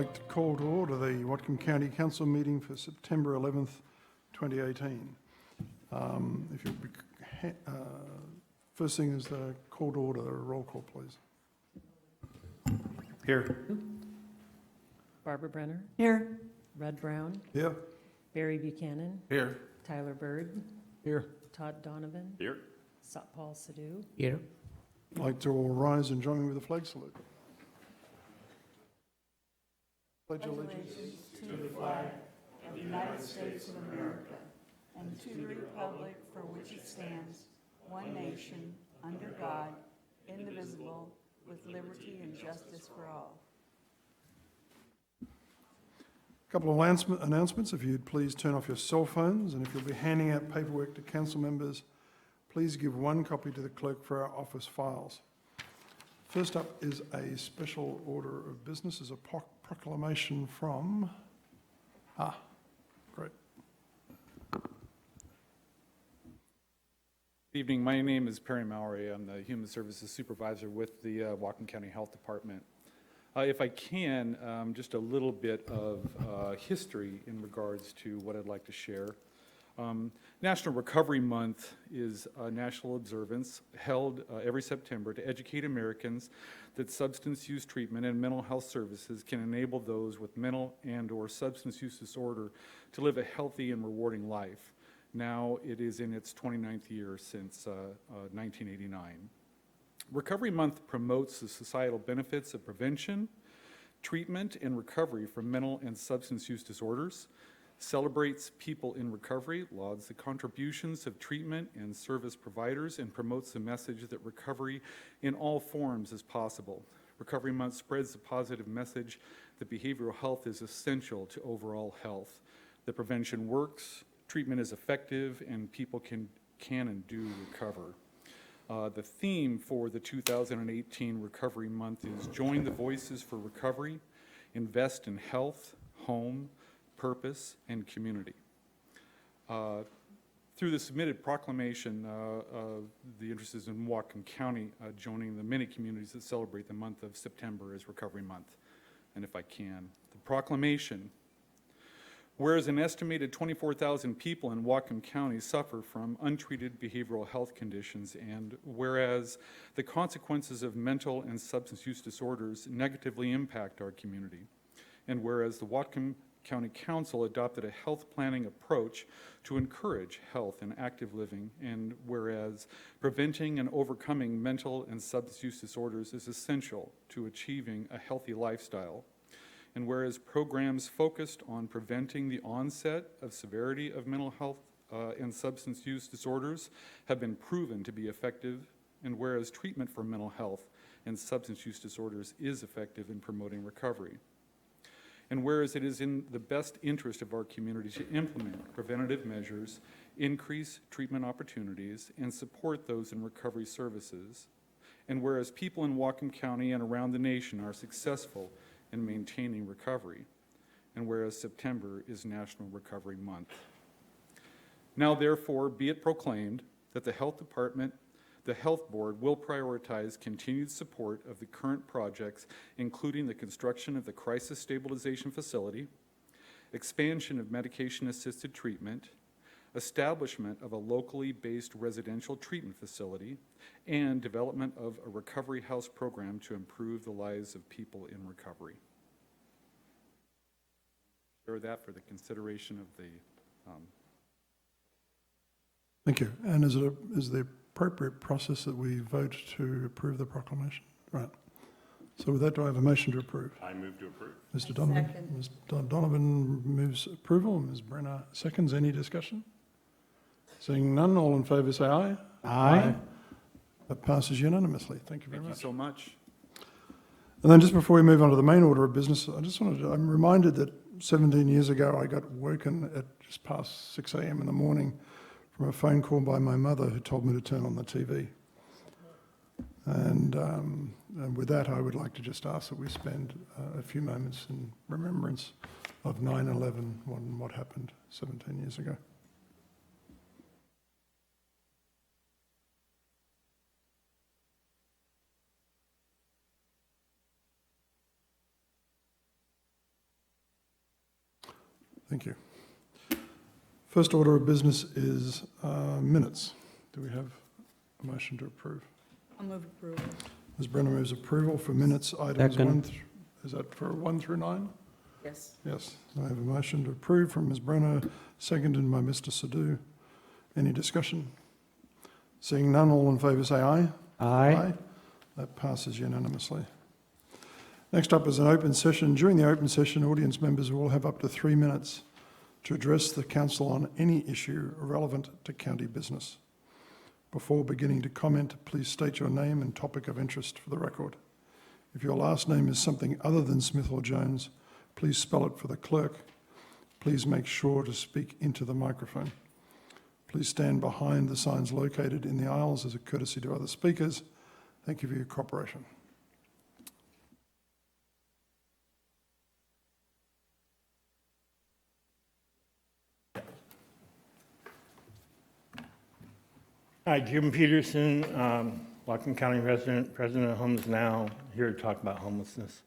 like to call to order the Whatcom County Council meeting for September 11th, 2018. If you'll be, first thing is the call to order, a roll call, please. Here. Barbara Brenner. Here. Red Brown. Here. Barry Buchanan. Here. Tyler Bird. Here. Todd Donovan. Here. Satpal Sidhu. Here. I'd like to all rise and join me with a flag salute. Pledge allegiance to the flag of the United States of America and to the republic for which it stands, one nation, under God, indivisible, with liberty and justice for all. A couple of announcements. If you'd please turn off your cell phones, and if you'll be handing out paperwork to council members, please give one copy to the clerk for our office files. First up is a special order of business, is a proclamation from... great. Good evening. My name is Perry Mowry. I'm the Human Services Supervisor with the Whatcom County Health Department. If I can, just a little bit of history in regards to what I'd like to share. National Recovery Month is a national observance held every September to educate Americans that substance use treatment and mental health services can enable those with mental and/or substance use disorder to live a healthy and rewarding life. Now it is in its 29th year since 1989. Recovery Month promotes the societal benefits of prevention, treatment, and recovery from mental and substance use disorders, celebrates people in recovery, lauds the contributions of treatment and service providers, and promotes the message that recovery in all forms is possible. Recovery Month spreads the positive message that behavioral health is essential to overall health, that prevention works, treatment is effective, and people can and do recover. The theme for the 2018 Recovery Month is Join the Voices for Recovery, Invest in Health, Home, Purpose, and Community. Through the submitted proclamation, the interest is in Whatcom County joining the many communities that celebrate the month of September as Recovery Month. And if I can, the proclamation. Whereas an estimated 24,000 people in Whatcom County suffer from untreated behavioral health conditions, and whereas the consequences of mental and substance use disorders negatively impact our community, and whereas the Whatcom County Council adopted a health planning approach to encourage health and active living, and whereas preventing and overcoming mental and substance use disorders is essential to achieving a healthy lifestyle, and whereas programs focused on preventing the onset of severity of mental health and substance use disorders have been proven to be effective, and whereas treatment for mental health and substance use disorders is effective in promoting recovery, and whereas it is in the best interest of our community to implement preventative measures, increase treatment opportunities, and support those in recovery services, and whereas people in Whatcom County and around the nation are successful in maintaining recovery, and whereas September is National Recovery Month. Now therefore be it proclaimed that the Health Department, the Health Board will prioritize continued support of the current projects, including the construction of the Crisis Stabilization Facility, expansion of medication-assisted treatment, establishment of a locally based residential treatment facility, and development of a recovery house program to improve the lives of people in recovery. Share that for the consideration of the Thank you. And is the appropriate process that we vote to approve the proclamation? Right. So with that, do I have a motion to approve? I move to approve. Mr. Donovan. Ms. Donovan moves approval. Ms. Brenner seconds. Any discussion? Seeing none, all in favour say aye. Aye. That passes unanimously. Thank you very much. Thank you so much. And then just before we move on to the main order of business, I'm reminded that 17 years ago I got woken at just past 6 a.m. in the morning from a phone call by my mother who told me to turn on the TV. And with that, I would like to just ask that we spend a few moments in remembrance of 9/11 and what happened 17 years ago. Thank you. First order of business is minutes. Do we have a motion to approve? I'll move approval. Ms. Brenner moves approval for minutes items Second. Is that for 1 through 9? Yes. Yes. I have a motion to approve from Ms. Brenner, seconded by Mr. Sadhu. Any discussion? Seeing none, all in favour say aye. Aye. That passes unanimously. Next up is an open session. During the open session, audience members will have up to 3 minutes to address the council on any issue relevant to county business. Before beginning to comment, please state your name and topic of interest for the record. If your last name is something other than Smith or Jones, please spell it for the clerk. Please make sure to speak into the microphone. Please stand behind the signs located in the aisles as a courtesy to other speakers. Thank you for your cooperation. Hi, Jim Peterson, Whatcom County resident, president of Homes Now, here to talk about homelessness.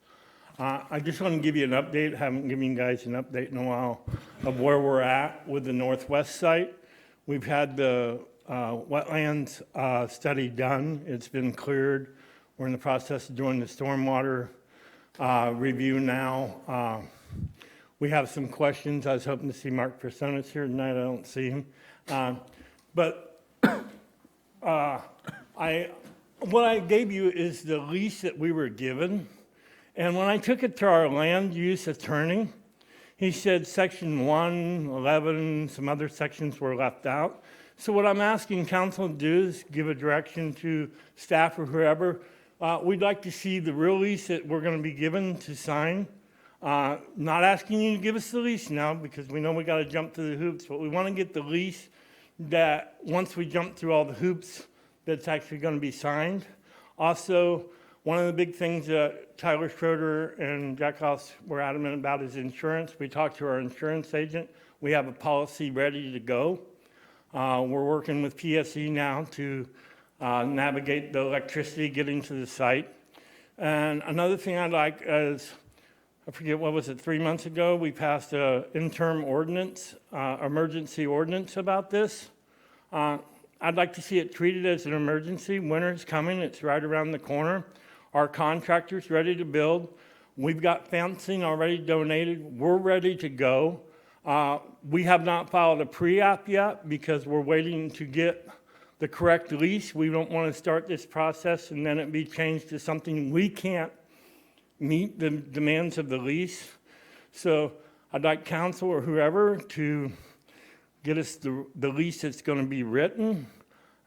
I just want to give you an update, haven't given you guys an update in a while, of where we're at with the Northwest site. We've had the wetlands study done, it's been cleared. We're in the process of doing the stormwater review now. We have some questions. I was hoping to see Mark Personas here tonight, I don't see him. What I gave you is the lease that we were given. And when I took it to our land use attorney, he said section 1, 11, some other sections were left out. So what I'm asking council to do is give a direction to staff or whoever. We'd like to see the real lease that we're going to be given to sign. Not asking you to give us the lease now because we know we got to jump through the hoops, but we want to get the lease that once we jump through all the hoops, that's actually going to be signed. Also, one of the big things that Tyler Schroeder and Jack House were adamant about is insurance. We talked to our insurance agent. We have a policy ready to go. We're working with PSE now to navigate the electricity getting to the site. And another thing I'd like is, I forget, what was it, 3 months ago, we passed an interim ordinance, emergency ordinance about this. I'd like to see it treated as an emergency. Winter's coming, it's right around the corner. Our contractor's ready to build. We've got fencing already donated. We're ready to go. We have not filed a pre-app yet because we're waiting to get the correct lease. We don't want to start this process and then it be changed to something we can't meet the demands of the lease. So I'd like council or whoever to get us the lease that's going to be written,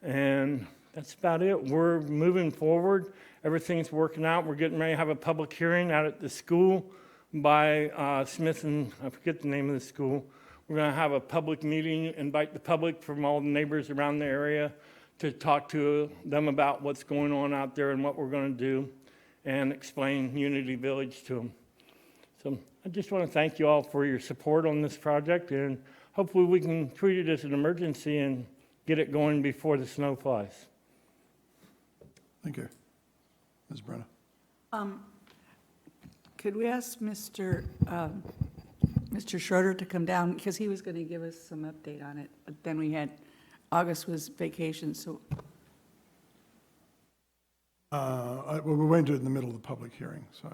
and that's about it. We're moving forward. Everything's working out. We're getting ready to have a public hearing out at the school by Smith and I forget the name of the school. We're going to have a public meeting, invite the public from all the neighbors around the area to talk to them about what's going on out there and what we're going to do and explain Unity Village to them. So I just want to thank you all for your support on this project, and hopefully we can treat it as an emergency and get it going before the snow flies. Thank you. Ms. Brenner. Could we ask Mr. Schroeder to come down, because he was going to give us some update on it, but then we had, August was vacation, so. Well, we won't do it in the middle of the public hearing, so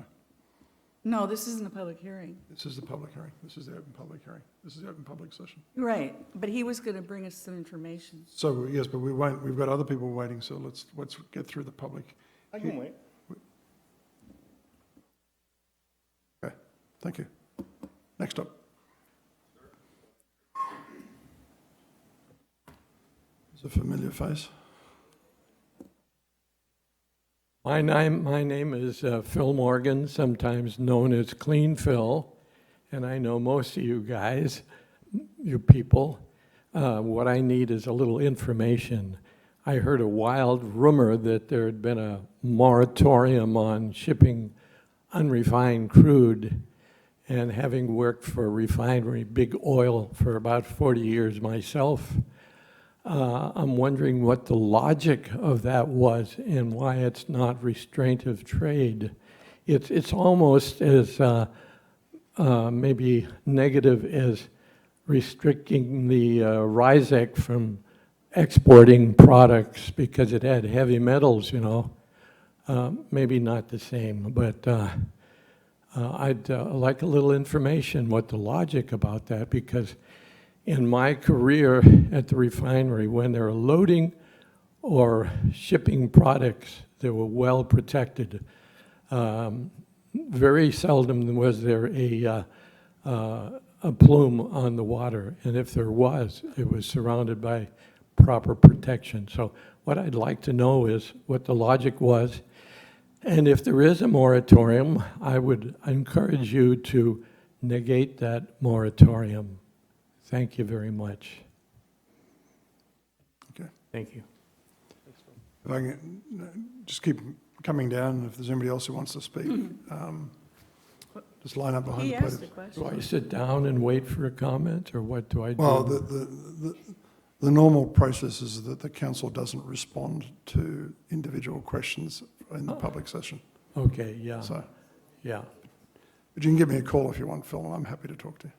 No, this isn't a public hearing. this is the public hearing. This is the open public hearing. This is the open public session. Right, but he was going to bring us some information. So, yes, but we won't, we've got other people waiting, so let's get through the public. I can wait. Okay, thank you. Next up. It's a familiar face. My name is Phil Morgan, sometimes known as Clean Phil, and I know most of you guys, you people. What I need is a little information. I heard a wild rumor that there had been a moratorium on shipping unrefined crude, and having worked for a refinery, big oil, for about 40 years myself, I'm wondering what the logic of that was and why it's not restraint of trade. It's almost as maybe negative as restricting the RISAC from exporting products because it had heavy metals, you know. Maybe not the same, but I'd like a little information, what the logic about that, because in my career at the refinery, when they're loading or shipping products that were well protected, very seldom was there a plume on the water, and if there was, it was surrounded by proper protection. So what I'd like to know is what the logic was, and if there is a moratorium, I would encourage you to negate that moratorium. Thank you very much. Okay. Thank you. If I can just keep coming down, if there's anybody else who wants to speak, just line up behind He the asked the podium. Do I question. sit down and wait for a comment, or what do I do? Well, the normal process is that the council doesn't respond to individual questions in the public session. Okay, yeah, So, yeah. but you can give me a call if you want, Phil, and I'm happy to talk to you.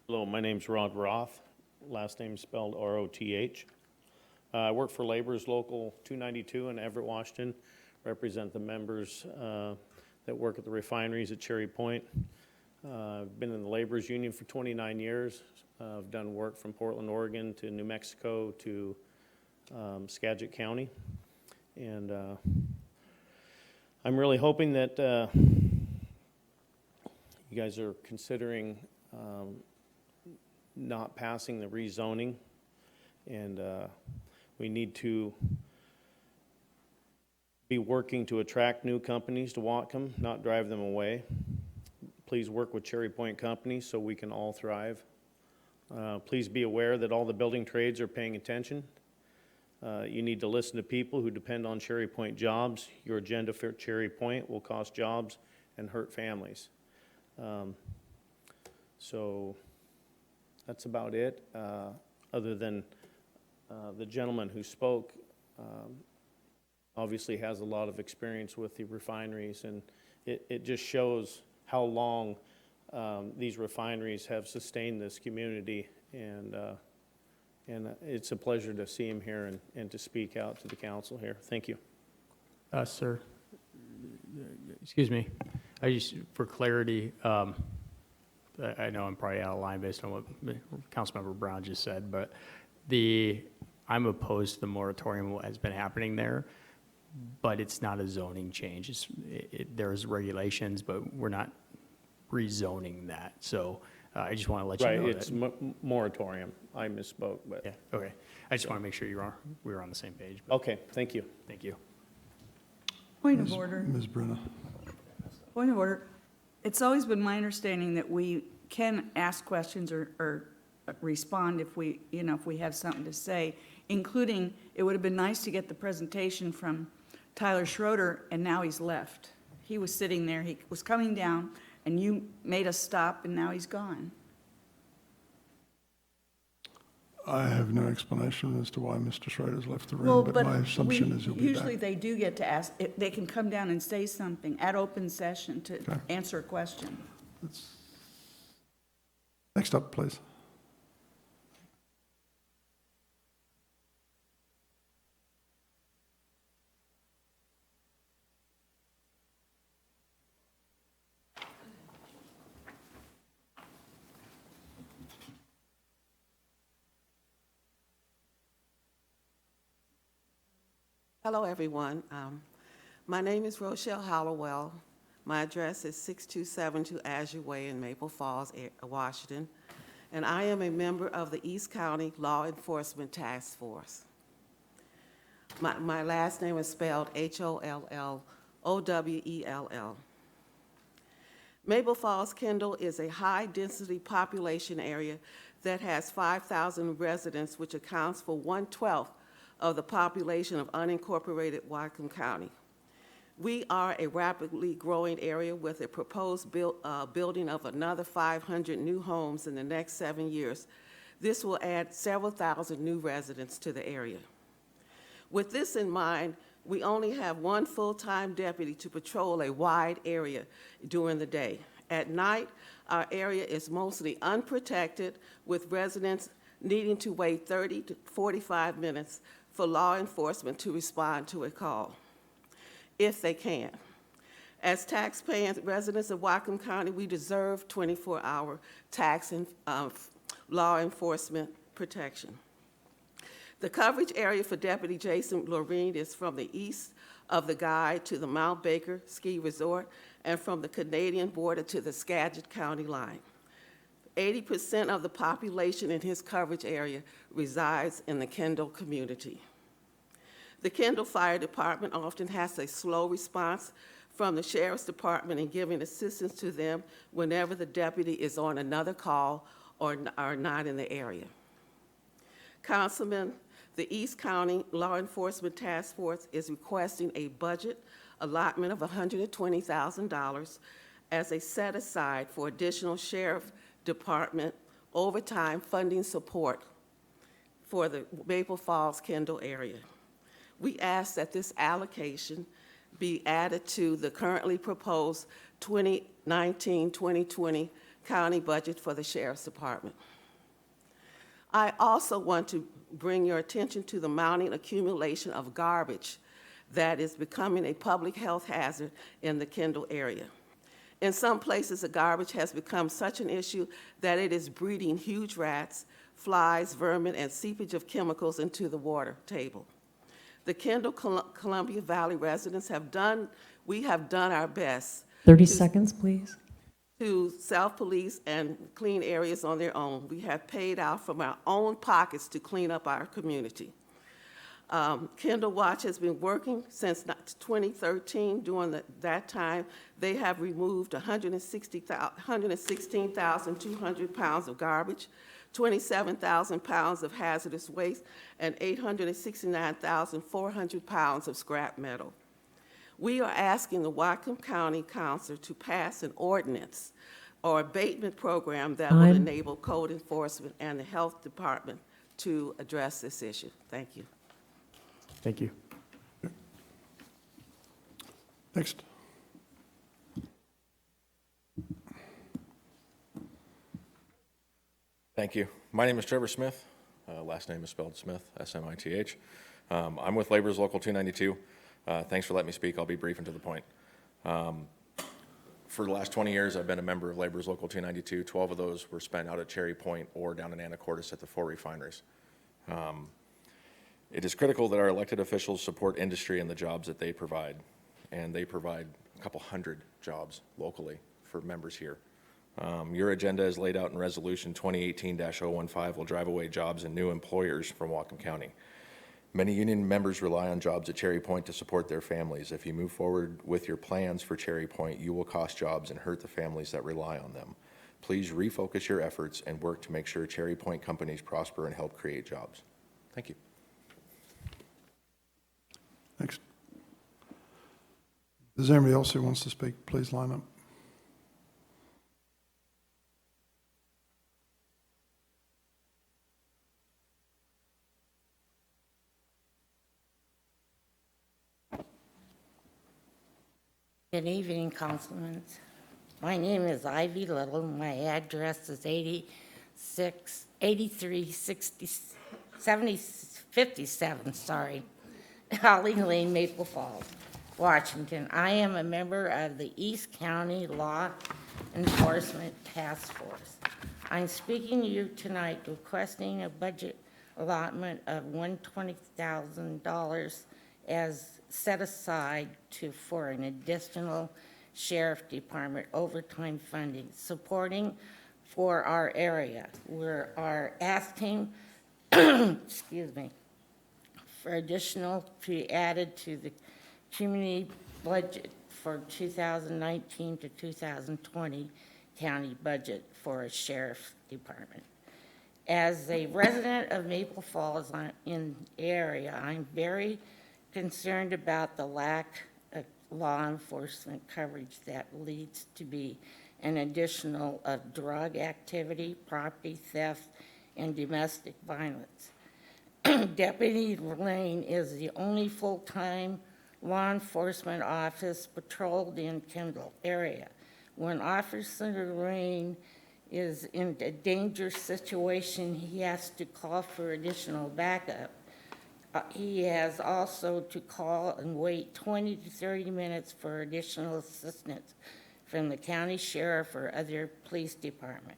Hello, my name's Rod Roth. Last name spelled R-O-T-H. I work for Laborers Local 292 in Everett, Washington. Represent the members that work at the refineries at Cherry Point. I've been in the Laborers Union for 29 years. I've done work from Portland, Oregon to New Mexico to Skagit County. And I'm really hoping that you guys are considering not passing the rezoning, and we need to be working to attract new companies to Whatcom, not drive them away. Please work with Cherry Point companies so we can all thrive. Please be aware that all the building trades are paying attention. You need to listen to people who depend on Cherry Point jobs. Your agenda for Cherry Point will cost jobs and hurt families. So that's about it, other than the gentleman who spoke obviously has a lot of experience with the refineries, and it just shows how long these refineries have sustained this community, and it's a pleasure to see him here and to speak out to the council here. Thank you. Sir, excuse me, I just, for clarity, I know I'm probably out of line based on what Councilmember Brown just said, but I'm opposed to the moratorium, what has been happening there, but it's not a zoning change. There's regulations, but we're not rezoning that. So I just want to let you Right, know it's that. moratorium. I misspoke, but, Yeah, okay. I just want to make sure we were on the same page. But okay, thank you. thank you. Point of order. Ms. Brunner. Point of order. It's always been my understanding that we can ask questions or respond if we have something to say, including, it would have been nice to get the presentation from Tyler Schroeder, and now he's left. He was sitting there, he was coming down, and you made us stop, and now he's gone. I have no explanation as to why Mr. Schroeder's left the Well, room, but my assumption is he'll be usually back. they do get to ask, they can come down and say something at open session to Okay. answer a question. Next up, please. Hello, everyone. My name is Rochelle Hollowell. My address is 6272 Azure Way in Maple Falls, Washington, and I am a member of the East County Law Enforcement Task Force. My last name is spelled Hollowell. Maple Falls, Kendall is a high-density population area that has 5,000 residents, which accounts for 1/12 of the population of unincorporated Whatcom County. We are a rapidly growing area with a proposed building of another 500 new homes in the next 7 years This will add several thousand new residents to the area. With this in mind, we only have one full-time deputy to patrol a wide area during the day. At night, our area is mostly unprotected, with residents needing to wait 30 to 45 minutes for law enforcement to respond to a call, if they can. As tax-paying residents of Whatcom County, we deserve 24-hour tax and law enforcement protection. The coverage area for Deputy Jason Loreen is from the east of the Guide to the Mount Baker Ski Resort and from the Canadian border to the Skagit County line. 80% of the population in his coverage area resides in the Kendall community. The Kendall Fire Department often has a slow response from the Sheriff's Department in giving assistance to them whenever the deputy is on another call or are not in the area. Councilman, the East County Law Enforcement Task Force is requesting a budget allotment of $120,000 as a set-aside for additional Sheriff Department overtime funding support for the Maple Falls, Kendall area. We ask that this allocation be added to the currently proposed 2019-2020 county budget for the Sheriff's Department. I also want to bring your attention to the mounting accumulation of garbage that is becoming a public health hazard in the Kendall area. In some places, the garbage has become such an issue that it is breeding huge rats, flies, vermin, and seepage of chemicals into the water table. The Kendall Columbia Valley residents have done our best 30 seconds, please. to self-police and clean areas on their own. We have paid out from our own pockets to clean up our community. Kendall Watch has been working since 2013. During that time, they have removed 116,200 pounds of garbage, 27,000 pounds of hazardous waste, and 869,400 pounds of scrap metal. We are asking the Whatcom County Council to pass an ordinance or abatement program that will Time. enable code enforcement and the health department to address this issue. Thank you. Thank you. Next. Thank you. My name is Trevor Smith. Last name is spelled Smith, S-M-I-T-H. I'm with Labor's Local 292. Thanks for letting me speak. I'll be brief and to the point. For the last 20 years, I've been a member of Labor's Local 292. 12 of those were spent out at Cherry Point or down in Anacortes at the 4 refineries. It is critical that our elected officials support industry and the jobs that they provide, and they provide a couple hundred jobs locally for members here. Your agenda is laid out in Resolution 2018-015 will drive away jobs and new employers from Whatcom County. Many union members rely on jobs at Cherry Point to support their families. If you move forward with your plans for Cherry Point, you will cost jobs and hurt the families that rely on them. Please refocus your efforts and work to make sure Cherry Point companies prosper and help create jobs. Thank you. Next. Is there anybody else who wants to speak? Please line up. Good evening, Councilman. My name is Ivy Little. My address is 57, Holly Lane, Maple Falls, Washington. I am a member of the East County Law Enforcement Task Force. I'm speaking to you tonight requesting a budget allotment of $120,000 as set aside for an additional Sheriff Department overtime funding, supporting for our area. We are asking, excuse me, for additional to be added to the community budget for 2019 to 2020 county budget for a Sheriff's Department. As a resident of Maple Falls in the area, I'm very concerned about the lack of law enforcement coverage that leads to be an additional of drug activity, property theft, and domestic violence. Deputy Lane is the only full-time law enforcement office patrolled in Kendall area. When Officer Lane is in a dangerous situation, he has to call for additional backup. He has also to call and wait 20 to 30 minutes for additional assistance from the county sheriff or other police department.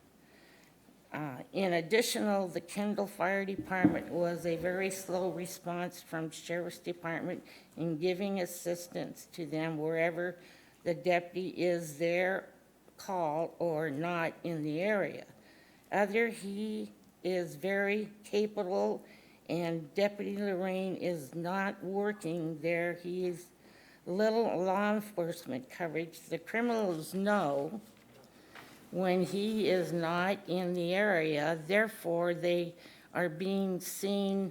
In addition, the Kendall Fire Department was a very slow response from Sheriff's Department in giving assistance to them wherever the deputy is there, call, or not in the area. He is very capable, and Deputy Lorraine is not working there. He is little law enforcement coverage. The criminals know when he is not in the area, therefore they are being seen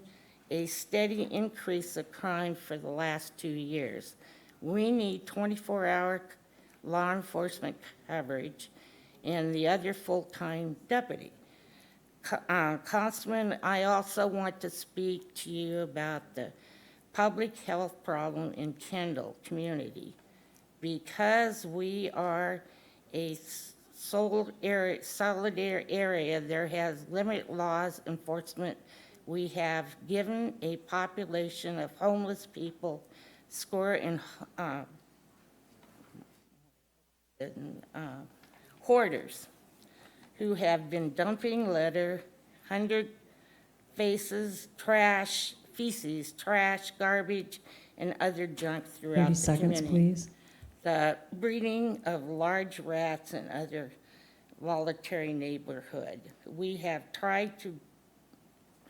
a steady increase of crime for the last 2 years. We need 24-hour law enforcement coverage and the other full-time deputy. Councilman, I also want to speak to you about the public health problem in Kendall community. Because we are a solitary area, there has limited laws enforcement. We have given a population of homeless people, hoarders, who have been dumping litter, 100 feces, trash, garbage, and other junk throughout 30 the seconds, community. please. The breeding of large rats and other voluntary neighborhood. We have tried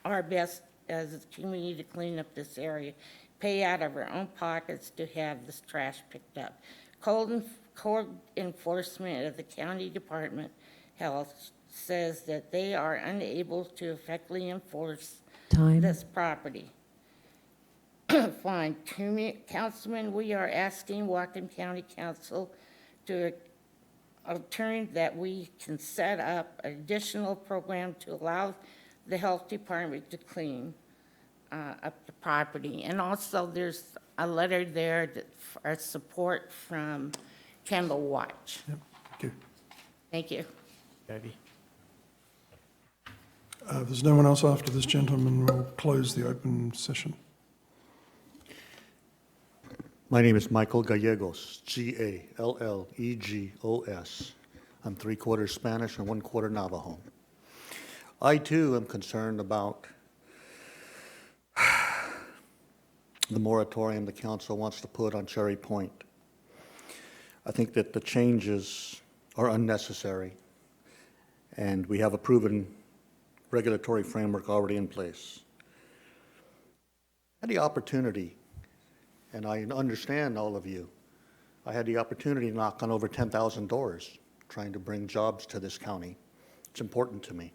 our best as a community to clean up this area, pay out of our own pockets to have this trash picked up. Code enforcement of the County Department of Health says that they are unable to effectively enforce Time. this property. Fine. Councilman, we are asking Whatcom County Council to alternative that we can set up an additional program to allow the health department to clean up the property. And also there's a letter there that for support from Kendall Watch. Yep, thank you. Thank you. Debbie. If there's no one else after this gentleman, we'll close the open session. My name is Michael Gallegos, Gallegos. I'm 3/4 Spanish and 1/4 Navajo. I too am concerned about the moratorium the council wants to put on Cherry Point. I think that the changes are unnecessary, and we have a proven regulatory framework already in place. I had the opportunity, and I understand all of you, I had the opportunity to knock on over 10,000 doors trying to bring jobs to this county. It's important to me.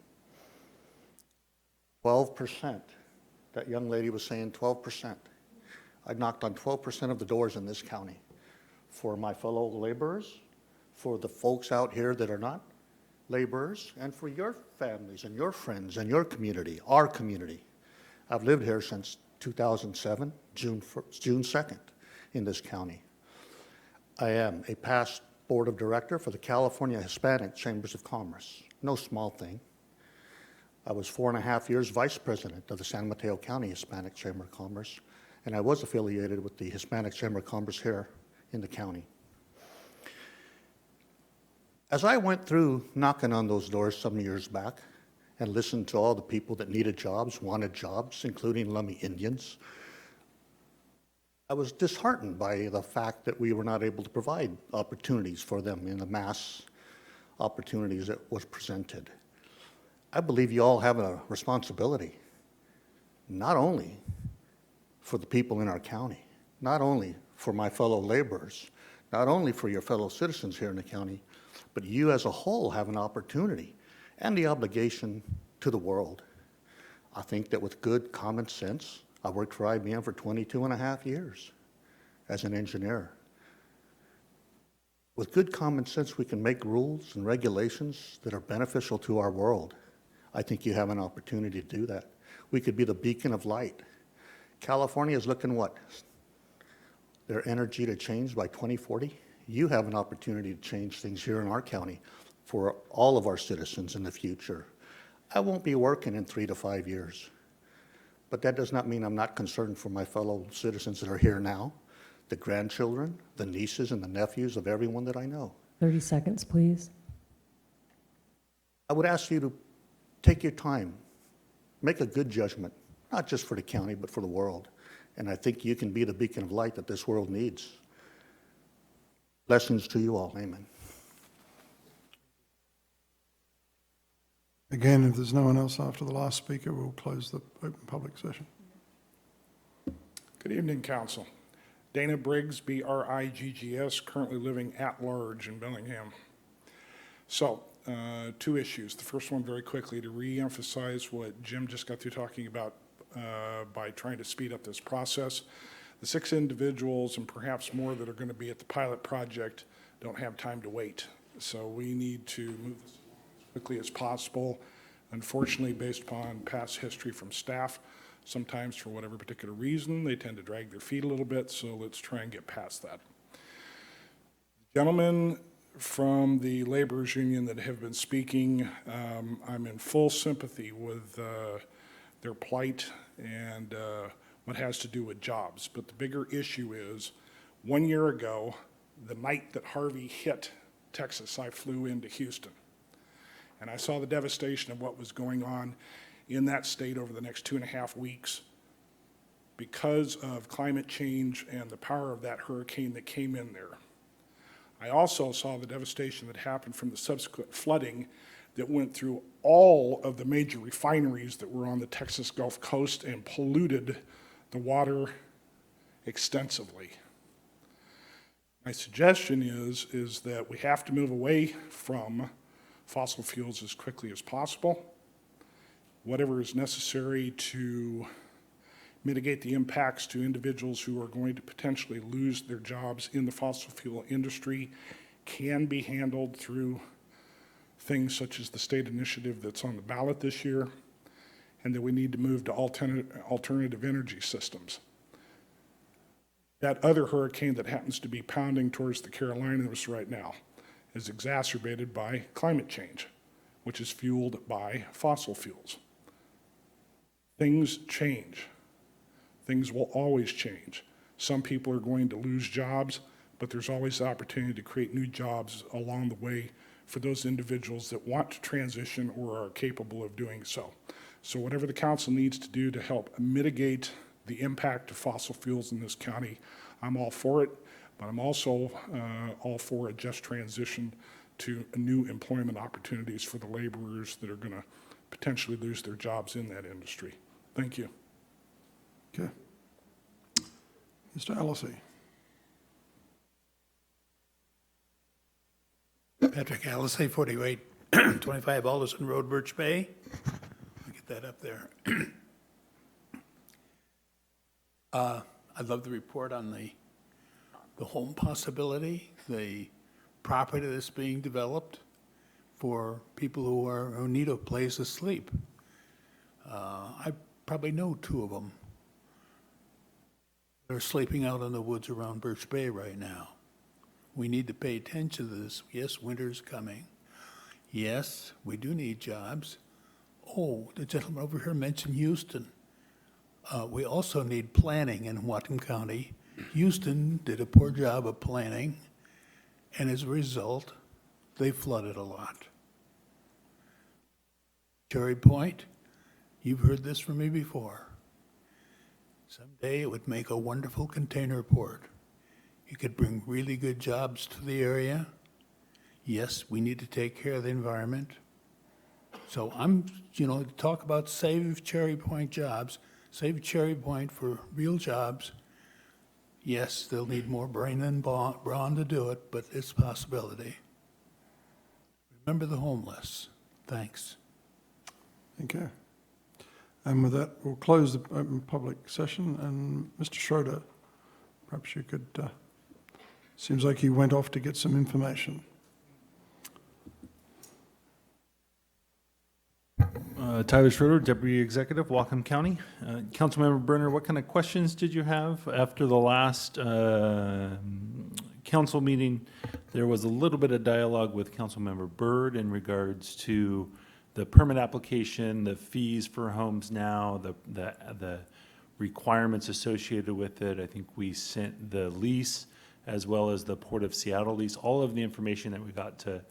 12%, that young lady was saying 12%. I knocked on 12% of the doors in this county for my fellow laborers, for the folks out here that are not laborers, and for your families and your friends and your community, our community. I've lived here since 2007, June 2nd, in this county. I am a past board of director for the California Hispanic Chambers of Commerce. No small thing. I was 4.5 years vice president of the San Mateo County Hispanic Chamber of Commerce, and I was affiliated with the Hispanic Chamber of Commerce here in the county. As I went through knocking on those doors some years back and listened to all the people that needed jobs, wanted jobs, including Lummi Indians, I was disheartened by the fact that we were not able to provide opportunities for them in the mass opportunities that was presented. I believe you all have a responsibility, not only for the people in our county, not only for my fellow laborers, not only for your fellow citizens here in the county, but you as a whole have an opportunity and the obligation to the world. I think that with good common sense, I worked for IBM for 22.5 years as an engineer. With good common sense, we can make rules and regulations that are beneficial to our world. I think you have an opportunity to do that. We could be the beacon of light. California is looking what? Their energy to change by 2040? You have an opportunity to change things here in our county for all of our citizens in the future. I won't be working in 3 to 5 years, but that does not mean I'm not concerned for my fellow citizens that are here now, the grandchildren, the nieces and the nephews of everyone that I know. 30 seconds, please. I would ask you to take your time, make a good judgment, not just for the county, but for the world. And I think you can be the beacon of light that this world needs. Blessings to you all. Amen. Again, if there's no one else after the last speaker, we'll close the open public session. Good evening, Council. Dana Briggs, B-R-I-G-G-S, currently living at large in Bellingham. So, 2 issues. The first one, very quickly, to re-emphasize what Jim just got through talking about by trying to speed up this process. The 6 individuals and perhaps more that are going to be at the pilot project don't have time to wait. So we need to move this as quickly as possible. Unfortunately, based upon past history from staff, sometimes for whatever particular reason, they tend to drag their feet a little bit, so let's try and get past that. Gentlemen from the laborers union that have been speaking, I'm in full sympathy with their plight and what has to do with jobs. But the bigger issue is, 1 year ago, the night that Harvey hit Texas, I flew into Houston. And I saw the devastation of what was going on in that state over the next 2.5 weeks because of climate change and the power of that hurricane that came in there. I also saw the devastation that happened from the subsequent flooding that went through all of the major refineries that were on the Texas Gulf Coast and polluted the water extensively. My suggestion is that we have to move away from fossil fuels as quickly as possible. Whatever is necessary to mitigate the impacts to individuals who are going to potentially lose their jobs in the fossil fuel industry can be handled through things such as the state initiative that's on the ballot this year, and that we need to move to alternative energy systems. That other hurricane that happens to be pounding towards the Carolinas right now is exacerbated by climate change, which is fueled by fossil fuels. Things change. Things will always change. Some people are going to lose jobs, but there's always the opportunity to create new jobs along the way for those individuals that want to transition or are capable of doing so. So whatever the council needs to do to help mitigate the impact of fossil fuels in this county, I'm all for it, but I'm also all for a just transition to new employment opportunities for the laborers that are going to potentially lose their jobs in that industry. Thank you. Okay. Mr. Allisey. Patrick Allisey, 4825 Alderson Road, Birch Bay. I'll get that up there. I love the report on the home possibility, the property that's being developed for people who need a place to sleep. I probably know 2 of them. They're sleeping out in the woods around Birch Bay right now. We need to pay attention to this. Yes, winter's coming. Yes, we do need jobs. Oh, the gentleman over here mentioned Houston. We also need planning in Whatcom County. Houston did a poor job of planning, and as a result, they flooded a lot. Cherry Point, you've heard this from me before. Someday it would make a wonderful container port. It could bring really good jobs to the area. Yes, we need to take care of the environment. So talk about save Cherry Point jobs, save Cherry Point for real jobs. Yes, they'll need more brain than brawn to do it, but it's a possibility. Remember the homeless. Thanks. Thank you. And with that, we'll close the open public session. And Mr. Schroeder, perhaps you could, seems like you went off to get some information. Tyler Schroeder, Deputy Executive, Whatcom County. Councilmember Brenner, what kind of questions did you have after the last council meeting? There was a little bit of dialogue with Councilmember Byrd in regards to the permit application, the fees for Homes Now, the requirements associated with it. I think we sent the lease as well as the Port of Seattle lease. All of the information that we got to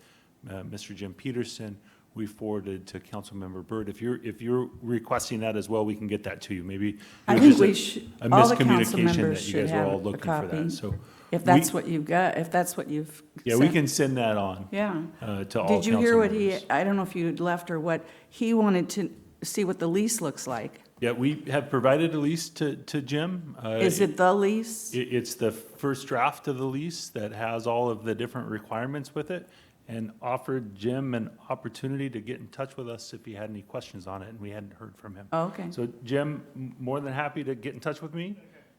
Mr. Jim Peterson, we forwarded to Councilmember Byrd. If you're requesting that as well, we can get that to you. Maybe I it was think just we should, a all the council miscommunication members that you should guys were have all a looking for copy. that. So If that's what you've got, if that's what you've yeah, we sent. can send that on Yeah. to all Did you hear what council members. I don't know if you left or what, he wanted to see what the lease looks like. Yeah, we have provided a lease to Jim. Is it the lease? It's the first draft of the lease that has all of the different requirements with it, and offered Jim an opportunity to get in touch with us if he had any questions on it, and we hadn't heard from him. Oh, okay. So Jim, more than happy to get in touch with me.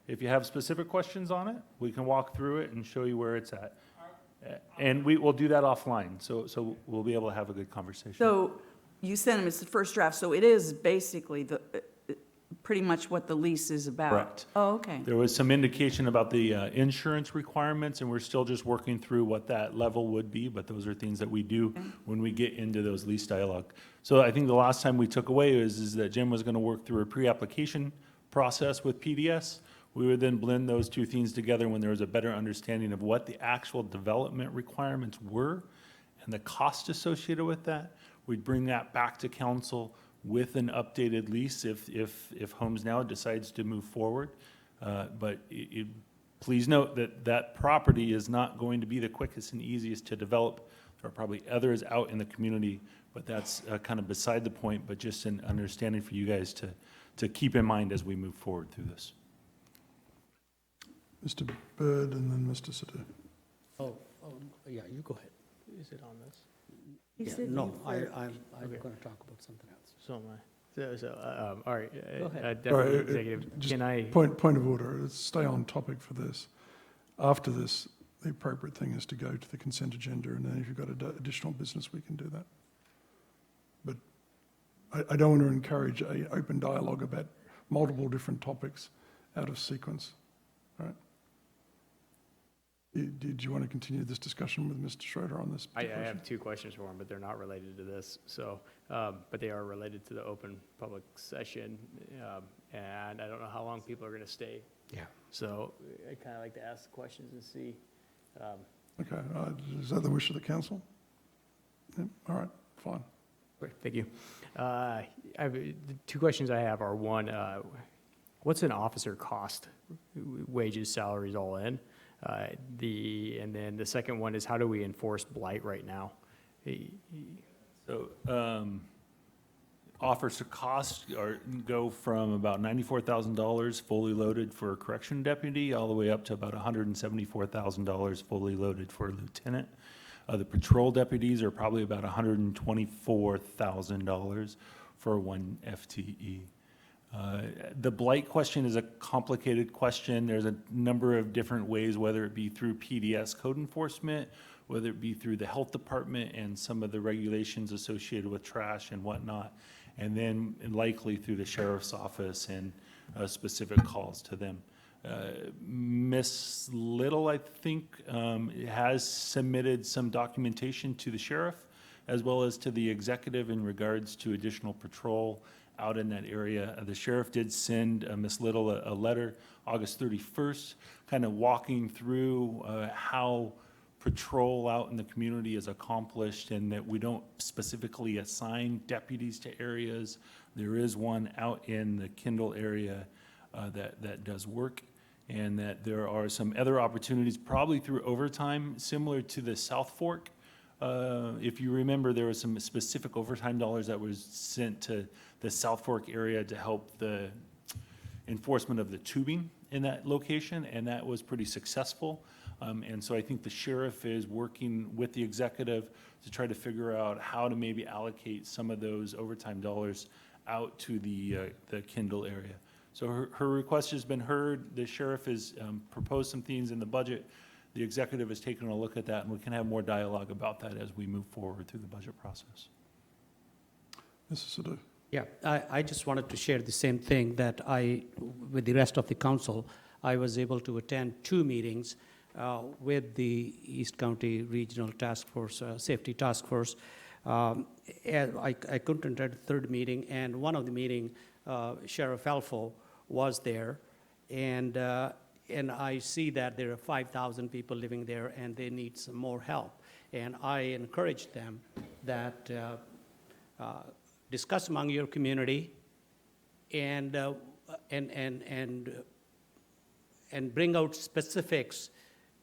If you have specific questions on it, we can walk through it and show you where it's at. And we will do that offline, so we'll be able to have a good conversation. So you sent him, it's the first draft, so it is basically pretty much what the lease is about? Correct. Oh, okay. There was some indication about the insurance requirements, and we're still just working through what that level would be, but those are things that we do when we get into those lease dialogue. So I think the last time we took away is that Jim was going to work through a pre-application process with PDS. We would then blend those two things together when there was a better understanding of what the actual development requirements were and the cost associated with that. We'd bring that back to council with an updated lease if Homes Now decides to move forward. But please note that that property is not going to be the quickest and easiest to develop. There are probably others out in the community, but that's kind of beside the point, but just an understanding for you guys to keep in mind as we move forward through this. Mr. Byrd and then Mr. Sadhu. Yeah, you go ahead. Is it on this? He said No, you I'm Okay. going to talk about something else. So am I. All right. Go ahead. Deputy All right, Executive, just can I? Point of order, let's stay on topic for this. After this, the appropriate thing is to go to the consent agenda, and then if you've got additional business, we can do that. But I don't want to encourage an open dialogue about multiple different topics out of sequence, all right? Did you want to continue this discussion with Mr. Schroeder on this? I particular issue? have two questions for him, but they're not related to this, so, but they are related to the open public session, and I don't know how long people are gonna stay. Yeah. So I'd kinda like to ask the questions and see. Okay, is that the wish of the council? Yep, all right, fine. Great, thank you. The two questions I have are, one, what's an officer cost, wages, salaries, all in? And then the second one is, how do we enforce blight right now? So, officer costs go from about $94,000 fully loaded for a correction deputy, all the way up to about $174,000 fully loaded for a lieutenant. The patrol deputies are probably about $124,000 for one FTE. The blight question is a complicated question. There's a number of different ways, whether it be through PDS code enforcement, whether it be through the health department and some of the regulations associated with trash and whatnot, and then likely through the sheriff's office and specific calls to them. Miss Little, I think, has submitted some documentation to the sheriff as well as to the executive in regards to additional patrol out in that area. The sheriff did send Miss Little a letter August 31st, kind of walking through how patrol out in the community is accomplished and that we don't specifically assign deputies to areas. There is one out in the Kendall area that does work, and that there are some other opportunities, probably through overtime, similar to the South Fork. If you remember, there was some specific overtime dollars that was sent to the South Fork area to help the enforcement of the tubing in that location, and that was pretty successful. And so I think the sheriff is working with the executive to try to figure out how to maybe allocate some of those overtime dollars out to the Kendall area. So her request has been heard. The sheriff has proposed some things in the budget. The executive has taken a look at that, and we can have more dialogue about that as we move forward through the budget process. Mr. Sadhu. Yeah, I just wanted to share the same thing that with the rest of the council, I was able to attend 2 meetings with the East County Regional Task Force, Safety Task Force. And I couldn't attend the 3rd meeting, and one of the meeting, Sheriff Elfo was there, and I see that there are 5,000 people living there, and they need some more help. And I encouraged them that discuss among your community and bring out specifics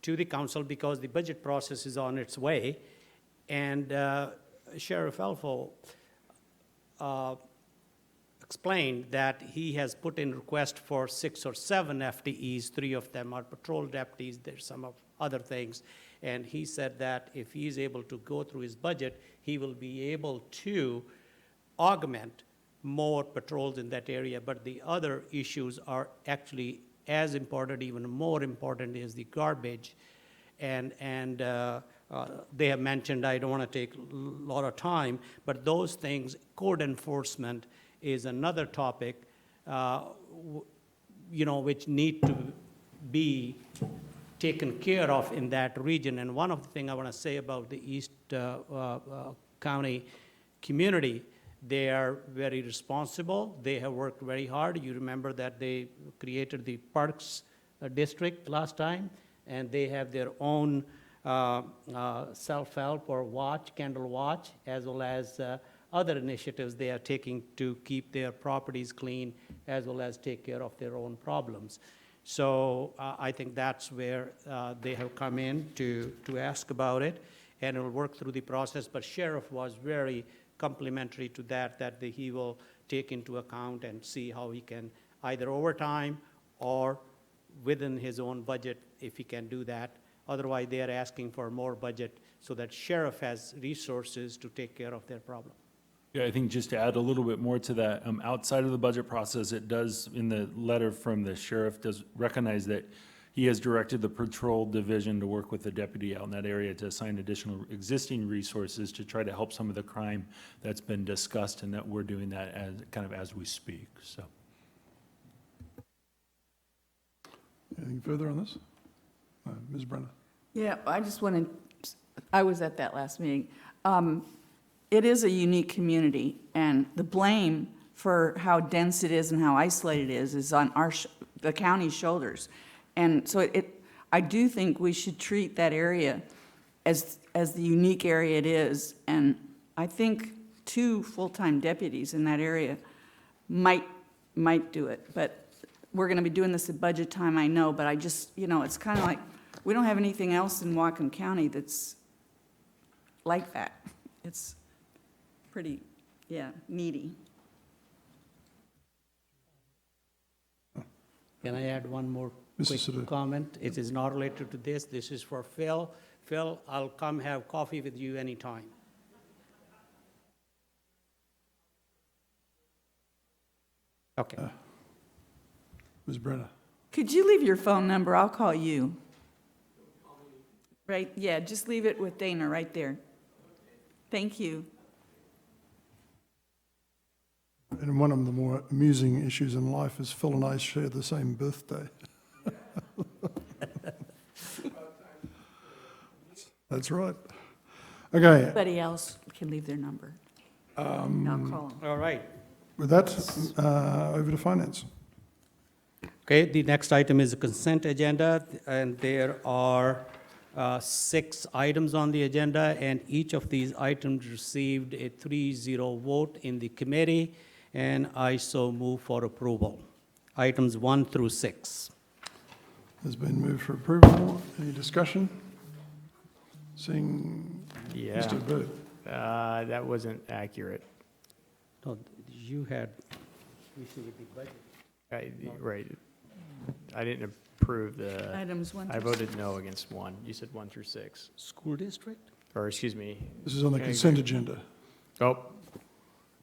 to the council, because the budget process is on its way. And Sheriff Elfo explained that he has put in request for 6 or 7 FTEs. 3 of them are patrol deputies. There's some of other things. And he said that if he's able to go through his budget, he will be able to augment more patrols in that area. But the other issues are actually as important, even more important, is the garbage. And they have mentioned, I don't want to take a lot of time, but those things, code enforcement is another topic, which need to be taken care of in that region. And one of the things I want to say about the East County community, they are very responsible. They have worked very hard. You remember that they created the Parks District last time, and they have their own self-help or candle watch, as well as other initiatives they are taking to keep their properties clean, as well as take care of their own problems. So I think that's where they have come in to ask about it, and it will work through the process. But Sheriff was very complimentary to that he will take into account and see how he can, either over time or within his own budget, if he can do that. Otherwise, they are asking for more budget so that Sheriff has resources to take care of their problem. Yeah, I think just to add a little bit more to that, outside of the budget process, it does, in the letter from the sheriff, does recognize that he has directed the patrol division to work with the deputy out in that area to assign additional existing resources to try to help some of the crime that's been discussed, and that we're doing that as we speak, so. Anything further on this? Ms. Brenner? Yeah, I was at that last meeting. It is a unique community, and the blame for how dense it is and how isolated it is on the county's shoulders. And so I do think we should treat that area as the unique area it is. And I think 2 full-time deputies in that area might do it. But we're going to be doing this at budget time, I know, but I just, it's kind of like, we don't have anything else in Whatcom County that's like that. It's pretty, needy. Can I add one more Mr. quick Sadhu. comment? It is not related to this. This is for Phil. Phil, I'll come have coffee with you anytime. Okay. Ms. Brenner? Could you leave your phone number? I'll call you. Right, yeah, just leave it with Dana right there. Thank you. And one of the more amusing issues in life is Phil and I share the same birthday. That's right. Okay, Anybody else can leave their number. I'll call them. All right. with that, over to finance. Okay, the next item is a consent agenda, and there are 6 items on the agenda, and each of these items received a 3-0 vote in the committee, and I so move for approval. Items 1 through 6. Has been moved for approval. Any discussion? Seeing Yeah. Mr. Byrd. That wasn't accurate. No, you had issue with the budget. Right. I didn't approve the. Items 1 I through voted no against 1. You said 1 through 6. School district? Or, excuse me. This is on the consent agenda. Oh,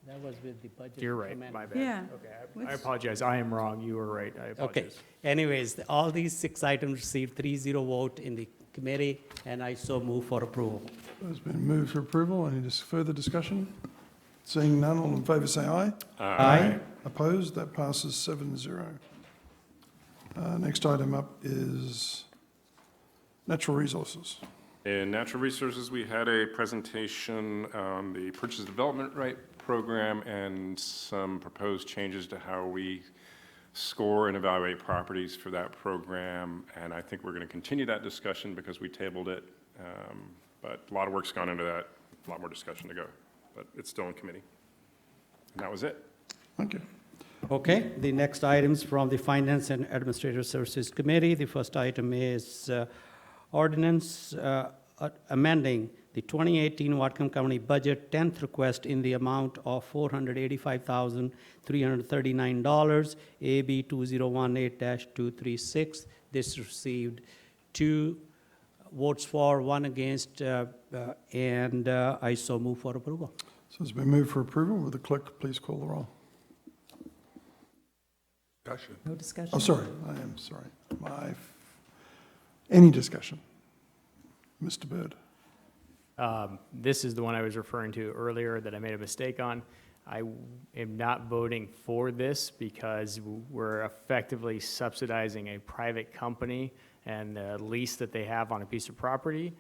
That was with the budget. you're right. amendment. My bad. Yeah. Okay, I apologize. I am wrong. You were right. I Okay, apologize. anyways, all these 6 items received 3-0 vote in the committee, and I so move for approval. It's been moved for approval. Any further discussion? Seeing none, all in favour say aye. Aye. Opposed? That passes 7-0. Next item up is natural resources. In natural resources, we had a presentation on the purchase development right program and some proposed changes to how we score and evaluate properties for that program. And I think we're going to continue that discussion because we tabled it. But a lot of work's gone into that, a lot more discussion to go. But it's still in committee. And that was it. Thank you. Okay, the next items from the Finance and Administrative Services Committee. The first item is ordinance amending the 2018 Whatcom County budget 10th request in the amount of $485,339, AB 2018-236. This received 2 votes for, 1 against, and I so move for approval. So it's been moved for approval. Will the clerk please call the roll? Discussion. No discussion? Oh, sorry, I am sorry. Any discussion? Mr. Bird. This is the one I was referring to earlier that I made a mistake on. I am not voting for this because we're effectively subsidizing a private company and the lease that they have on a piece of property.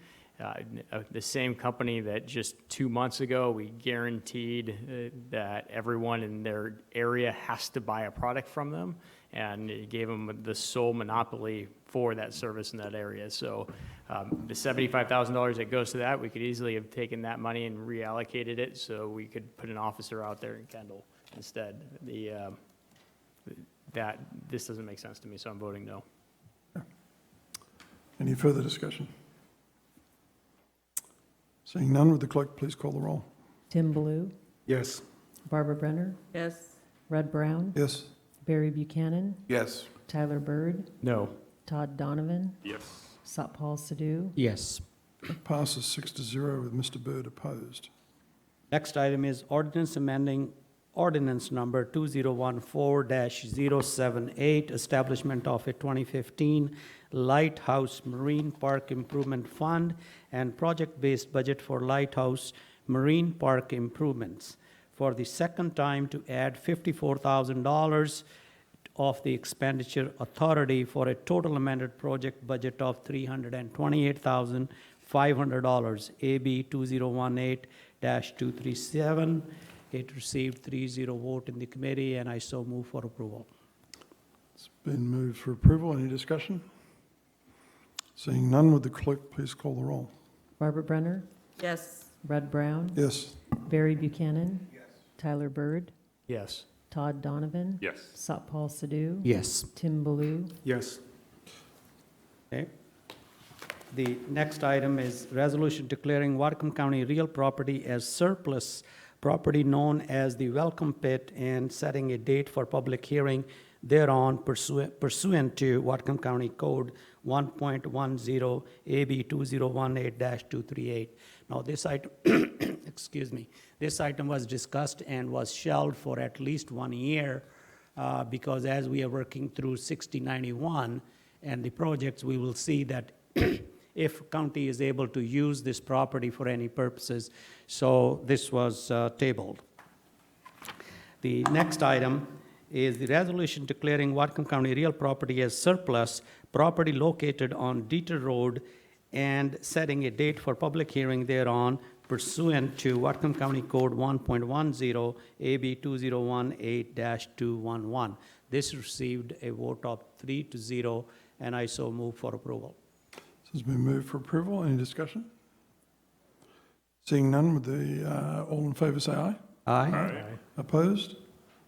The same company that just 2 months ago, we guaranteed that everyone in their area has to buy a product from them, and it gave them the sole monopoly for that service in that area. So the $75,000 that goes to that, we could easily have taken that money and reallocated it so we could put an officer out there in Kendall instead. This doesn't make sense to me, so I'm voting no. Any further discussion? Seeing none, would the clerk please call the roll? Tim Blue, Yes. Barbara Brenner, Yes. Red Brown, Yes. Barry Buchanan, Yes. Tyler Bird, No. Todd Donovan, Yes. Satpal Sidhu, Yes. That passes 6-0 with Mr. Bird opposed. Next item is ordinance amending ordinance number 2014-078, establishment of a 2015 Lighthouse Marine Park Improvement Fund and project-based budget for Lighthouse Marine Park improvements for the second time to add $54,000 of the expenditure authority for a total amended project budget of $328,500, AB 2018-237. It received 3-0 vote in the committee, and I so move for approval. It's been moved for approval. Any discussion? Seeing none, would the clerk please call the roll? Barbara Brenner, Yes. Red Brown, Yes. Barry Buchanan, Tyler Bird, Yes. Todd Donovan, Yes. Satpal Sidhu, Yes. Tim Baloo, Yes. Okay. The next item is resolution declaring Whatcom County real property as surplus property known as the Welcome Pit and setting a date for public hearing thereon pursuant to Whatcom County Code 1.10 AB 2018-238. Now this item, excuse me, this item was discussed and was shelved for at least 1 year because as we are working through 6091 and the projects, we will see that if county is able to use this property for any purposes. So this was tabled. The next item is the resolution declaring Whatcom County real property as surplus property located on Dieter Road and setting a date for public hearing thereon pursuant to Whatcom County Code 1.10 AB 2018-211. This received a vote of 3-0, and I so move for approval. This has been moved for approval. Any discussion? Seeing none, would the all in favour say aye? Aye. Opposed?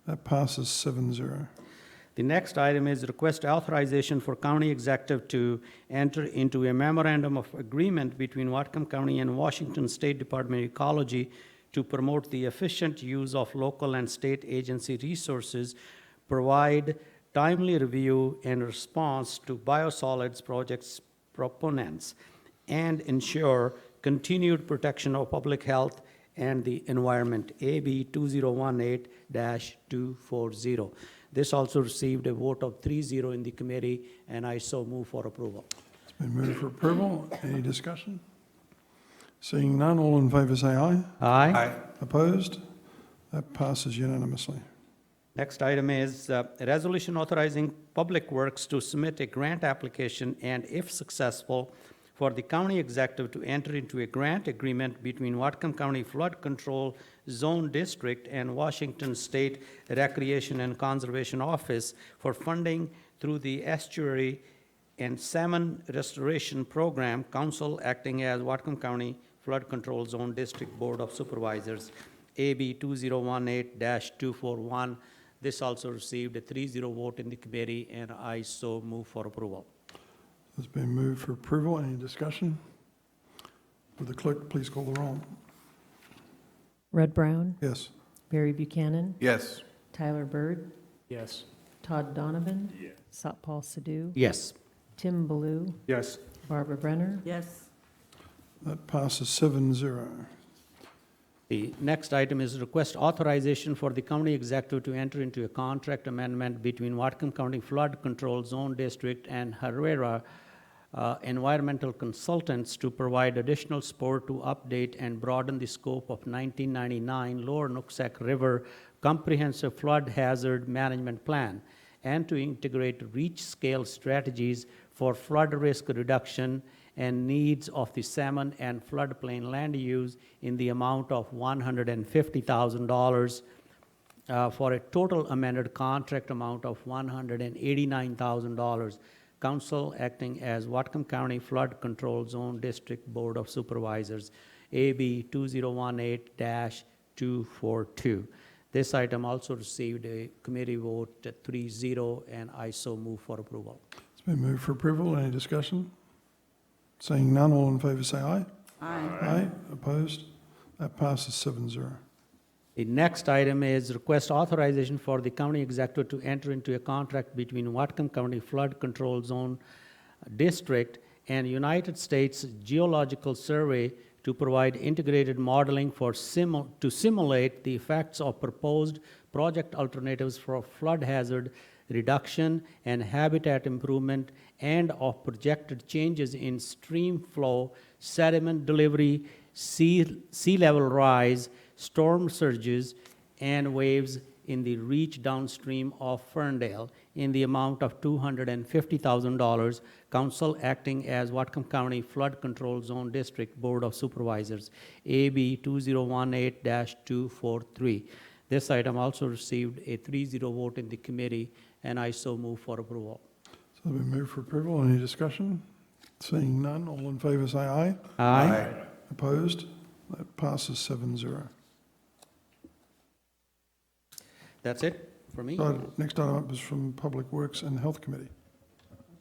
That passes 7-0. The next item is request authorization for county executive to enter into a memorandum of agreement between Whatcom County and Washington State Department of Ecology to promote the efficient use of local and state agency resources, provide timely review and response to biosolids projects proponents, and ensure continued protection of public health and the environment, AB 2018-240. This also received a vote of 3-0 in the committee, and I so move for approval. It's been moved for approval. Any discussion? Seeing none, all in favour say aye. Aye. Opposed? That passes unanimously. Next item is a resolution authorizing Public Works to submit a grant application and, if successful, for the county executive to enter into a grant agreement between Whatcom County Flood Control Zone District and Washington State Recreation and Conservation Office for funding through the Estuary and Salmon Restoration Program, council acting as Whatcom County Flood Control Zone District Board of Supervisors, AB 2018-241. This also received a 3-0 vote in the committee, and I so move for approval. It's been moved for approval. Any discussion? Would the clerk please call the roll? Red Brown, Yes. Barry Buchanan, Yes. Tyler Bird, Yes. Todd Donovan, Satpal Sidhu, Yes. Tim Baloo, Yes. Barbara Brenner, Yes. That passes 7-0. The next item is request authorization for the county executive to enter into a contract amendment between Whatcom County Flood Control Zone District and Herrera Environmental Consultants to provide additional support to update and broaden the scope of 1999 Lower Nooksack River Comprehensive Flood Hazard Management Plan, and to integrate reach-scale strategies for flood risk reduction and needs of the salmon and floodplain land use in the amount of $150,000 for a total amended contract amount of $189,000. Council acting as Whatcom County Flood Control Zone District Board of Supervisors, AB 2018-242. This item also received a committee vote at 3-0, and I so move for approval. It's been moved for approval. Any discussion? Seeing none, all in favour say aye. Aye. Aye. Opposed? That passes 7-0. The next item is request authorization for the county executive to enter into a contract between Whatcom County Flood Control Zone District and United States Geological Survey to provide integrated modeling for to simulate the effects of proposed project alternatives for flood hazard reduction and habitat improvement, and of projected changes in stream flow, sediment delivery, sea level rise, storm surges, and waves in the reach downstream of Ferndale in the amount of $250,000. Council acting as Whatcom County Flood Control Zone District Board of Supervisors, AB 2018-243. This item also received a 3-0 vote in the committee, and I so move for approval. So it's been moved for approval. Any discussion? Seeing none, all in favour say aye. Aye. Opposed? That passes 7-0. That's it for me. Next item up is from Public Works and Health Committee.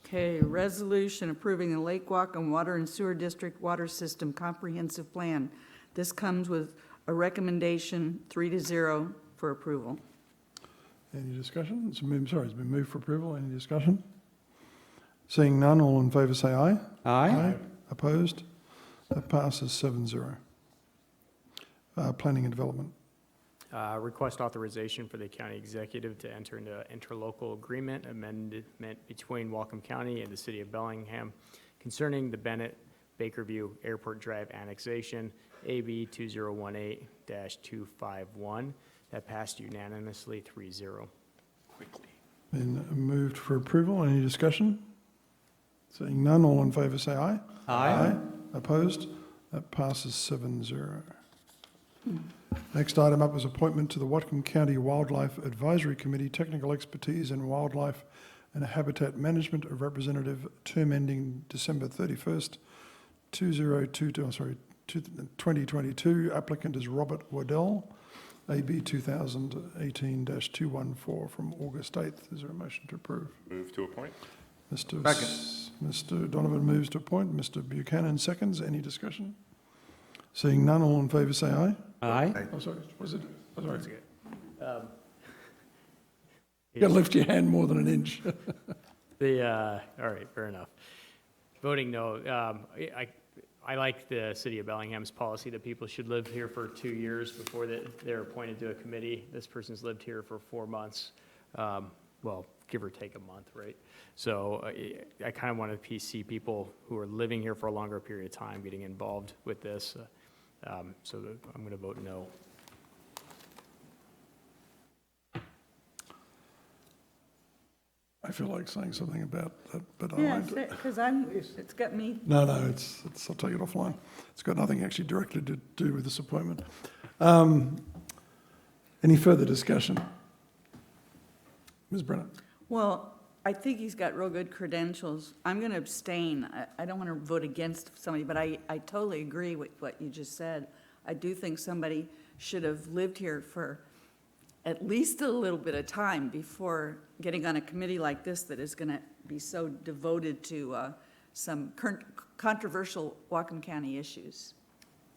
Okay, resolution approving the Lake Whatcom Water and Sewer District Water System Comprehensive Plan. This comes with a recommendation 3-0 for approval. Any discussion? It's been moved for approval. Any discussion? Seeing none, all in favour say aye. Aye. Opposed? That passes 7-0. Planning and Development. Request authorization for the county executive to enter into an interlocal agreement amendment between Whatcom County and the city of Bellingham concerning the Bennett Bakerview Airport Drive annexation, AB 2018-251. That passed unanimously 3-0. Quickly. Been moved for approval. Any discussion? Seeing none, all in favour say aye. Aye. Opposed? That passes 7-0. Next item up is appointment to the Whatcom County Wildlife Advisory Committee, Technical Expertise in Wildlife and Habitat Management, a representative, term ending December 31st, 2022. Applicant is Robert Waddell, AB 2018-214 from August 8th. Is there a motion to approve? Move to appoint. Mr. Donovan moves to appoint. Mr. Buchanan seconds. Any discussion? Seeing none, all in favour say aye. Aye. Oh, sorry. Was it? Oh, sorry. That's good. You got to lift your hand more than an inch. All right, fair enough. Voting no. I like the city of Bellingham's policy that people should live here for 2 years before they're appointed to a committee. This person's lived here for 4 months, well, give or take a month, right? So I kind of want to see people who are living here for a longer period of time getting involved with this. So I'm going to vote no. I feel like saying something about that, but I Yeah, won't. because it's got me. No, it's, I'll take it offline. It's got nothing actually directly to do with this appointment. Any further discussion? Ms. Brenner? Well, I think he's got real good credentials. I'm going to abstain. I don't want to vote against somebody, but I totally agree with what you just said. I do think somebody should have lived here for at least a little bit of time before getting on a committee like this that is going to be so devoted to some controversial Whatcom County issues.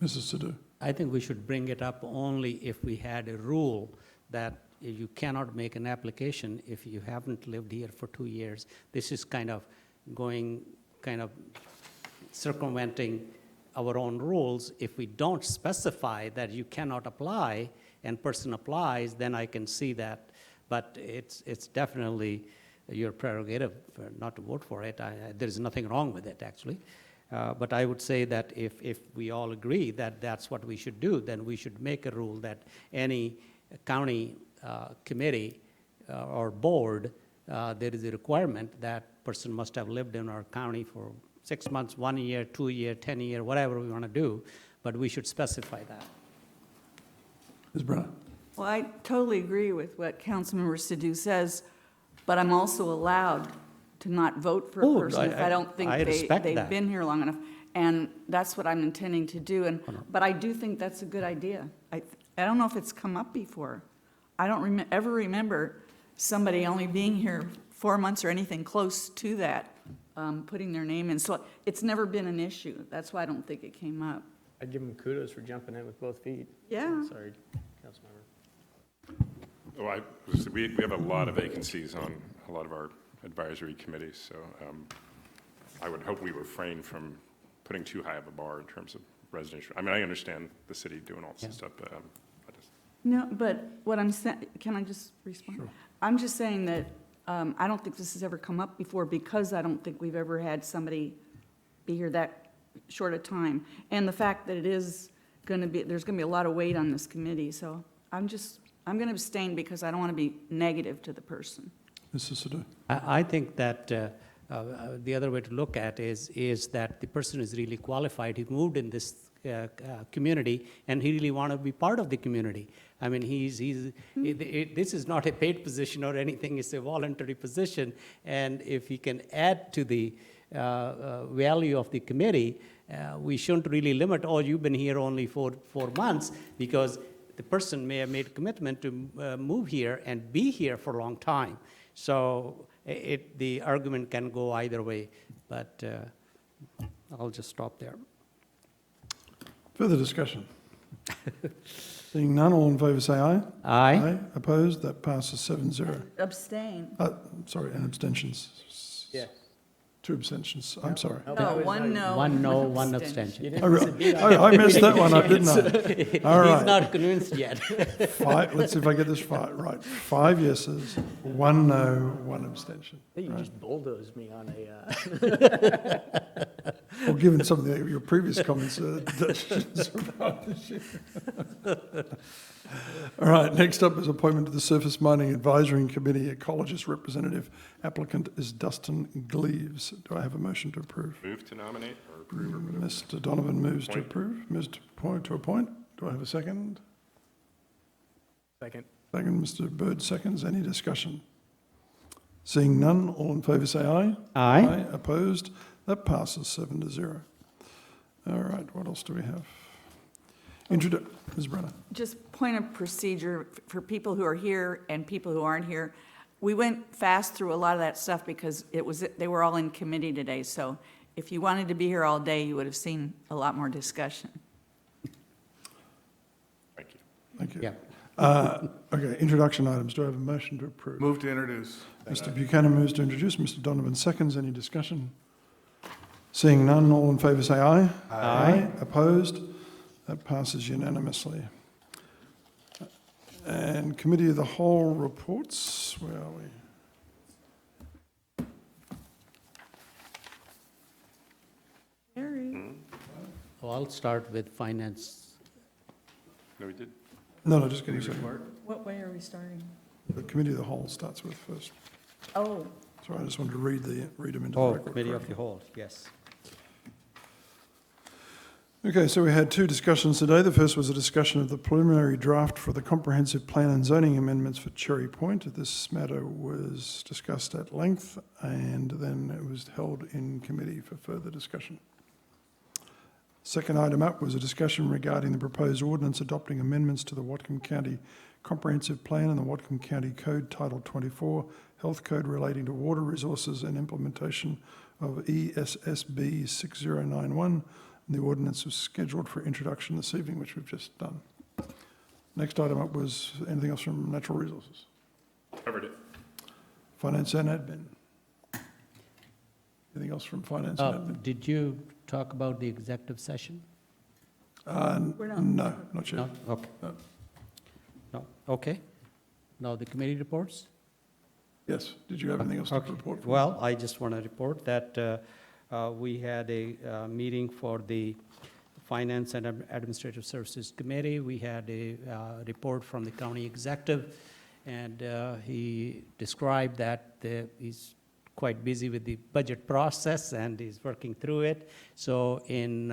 Mrs. Sadhu? I think we should bring it up only if we had a rule that you cannot make an application if you haven't lived here for 2 years. This is kind of circumventing our own rules. If we don't specify that you cannot apply and person applies, then I can see that. But it's definitely your prerogative not to vote for it. There's nothing wrong with it, actually. But I would say that if we all agree that that's what we should do, then we should make a rule that any county committee or board, there is a requirement that person must have lived in our county for 6 months, 1 year, 2 year, 10 year, whatever we want to do, but we should specify that. Ms. Brenner? Well, I totally agree with what Councilmember Sidhu says, but I'm also allowed to not vote for a person if I don't think they've been here long enough. And that's what I'm intending to do. But I do think that's a good idea. I don't know if it's come up before. I don't ever remember somebody only being here 4 months or anything close to that, putting their name in. So it's never been an issue. That's why I don't think it came up. I'd give him kudos for jumping in with both feet. Yeah. Sorry, Councilmember. Well, we have a lot of vacancies on a lot of our advisory committees, so I would hope we refrain from putting too high of a bar in terms of residential. I mean, I understand the city doing all this stuff, but I just... No, but what I'm saying, can I just respond? Sure. I'm just saying that I don't think this has ever come up before because I don't think we've ever had somebody be here that short a time. And the fact that it is going to be, there's going to be a lot of weight on this committee. So I'm going to abstain because I don't want to be negative to the person. Mrs. Sadhu? I think that the other way to look at is that the person is really qualified. He moved in this community, and he really want to be part of the community. I mean, this is not a paid position or anything. It's a voluntary position, and if he can add to the value of the committee, we shouldn't really limit, oh, you've been here only for 4 months, because the person may have made a commitment to move here and be here for a long time. So the argument can go either way, but I'll just stop there. Further discussion? Seeing none, all in favour say aye. Aye. Aye. Opposed? That passes 7-0. Abstain. Sorry, and abstentions? Yeah. 2 abstentions, I'm sorry. No, one no. One no, one abstention. I messed that one up, didn't I? All right. He's not convinced yet. Let's see if I get this right. 5 yeses, 1 no, 1 abstention. I think you Right. just bulldozed me on a, Well, given some of your previous comments, about this year. All right, next up is appointment to the Surface Mining Advisory Committee. Ecologist representative applicant is Dustin Gleaves. Do I have a motion to approve? Move to nominate or approve? Mr. Donovan moves to Appoint. approve. Ms. to appoint. Do I have a second? second. Second, Mr. Bird seconds. Any discussion? Seeing none, all in favour say aye. Aye. Opposed? That passes 7-0. All right, what else do we have? Ms. Brenner. Just point of procedure for people who are here and people who aren't here. We went fast through a lot of that stuff because they were all in committee today. So if you wanted to be here all day, you would have seen a lot more discussion. Thank you. Thank you. Yeah. Okay, introduction items. Do I have a motion to approve? Move to introduce. Mr. Buchanan moves to introduce. Mr. Donovan seconds. Any discussion? Seeing none, all in favour say aye. Aye. Opposed? That passes unanimously. And Committee of the Whole reports, where are we? Harry. Well, I'll start with finance. No, we did. No, just getting started. What way are we starting? The Committee of the Whole starts with first. Oh, So I just wanted to read them into the Oh, record. committee of the whole, yes. Okay, so we had two discussions today. The first was a discussion of the preliminary draft for the comprehensive plan and zoning amendments for Cherry Point. This matter was discussed at length and then it was held in committee for further discussion. Second item up was a discussion regarding the proposed ordinance adopting amendments to the Whatcom County Comprehensive Plan and the Whatcom County Code Title 24, Health Code relating to water resources and implementation of ESSB 6091. The ordinance was scheduled for introduction this evening, which we've just done. Next item up was anything else from Natural Resources? Covered it. Finance and Admin. Anything else from Finance and Admin? Did you talk about the executive session? We're not. No, not yet. No? Okay. No. No, okay. Now the committee reports? Yes, did you have anything else to report? from- Well, I just want to report that we had a meeting for the Finance and Administrative Services Committee. We had a report from the county executive, and he described that he's quite busy with the budget process and he's working through it. So in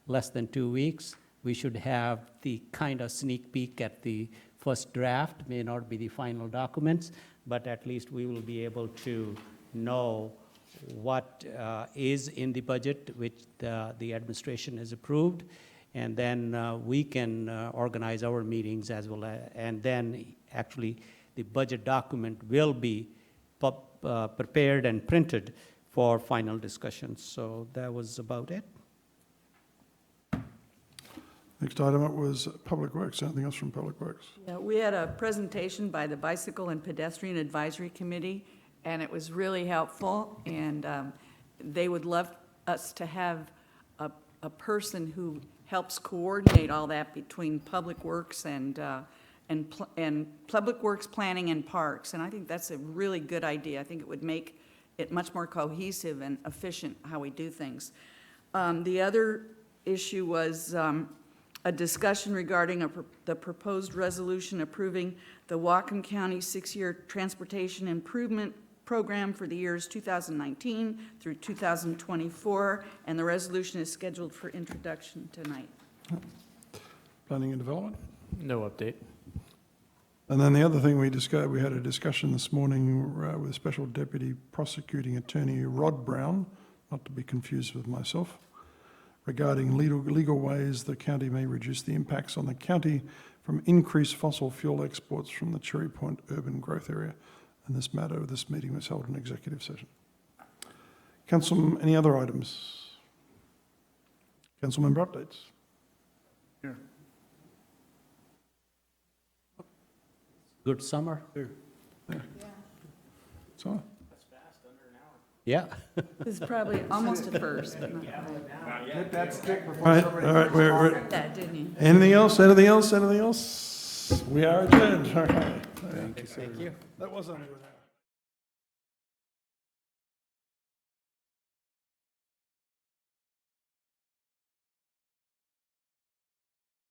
less than 2 weeks, we should have the kind of sneak peek at the first draft. May not be the final documents, but at least we will be able to know what is in the budget, which the administration has approved, and then we can organize our meetings as well, and then actually the budget document will be prepared and printed for final discussions. So that was about it. Next item up was Public Works. Anything else from Public Works? Yeah, we had a presentation by the Bicycle and Pedestrian Advisory Committee, and it was really helpful, and they would love us to have a person who helps coordinate all that between Public Works and Public Works Planning and Parks, and I think that's a really good idea. I think it would make it much more cohesive and efficient how we do things. The other issue was a discussion regarding the proposed resolution approving the Whatcom County 6-year Transportation Improvement Program for the years 2019 through 2024, and the resolution is scheduled for introduction tonight. Planning and Development? No update. And then the other thing we discussed, we had a discussion this morning with Special Deputy Prosecuting Attorney Rod Brown, not to be confused with myself, regarding legal ways the county may reduce the impacts on the county from increased fossil fuel exports from the Cherry Point urban growth area. And this meeting was held in executive session. Council, any other items? Council member updates? Here. Good summer? So, Yeah. This is probably almost a first, but not get that stick before all right, we're that, didn't you? anything else? Anything else? Anything else? We are adjourned. All right. Thank you. That was only without.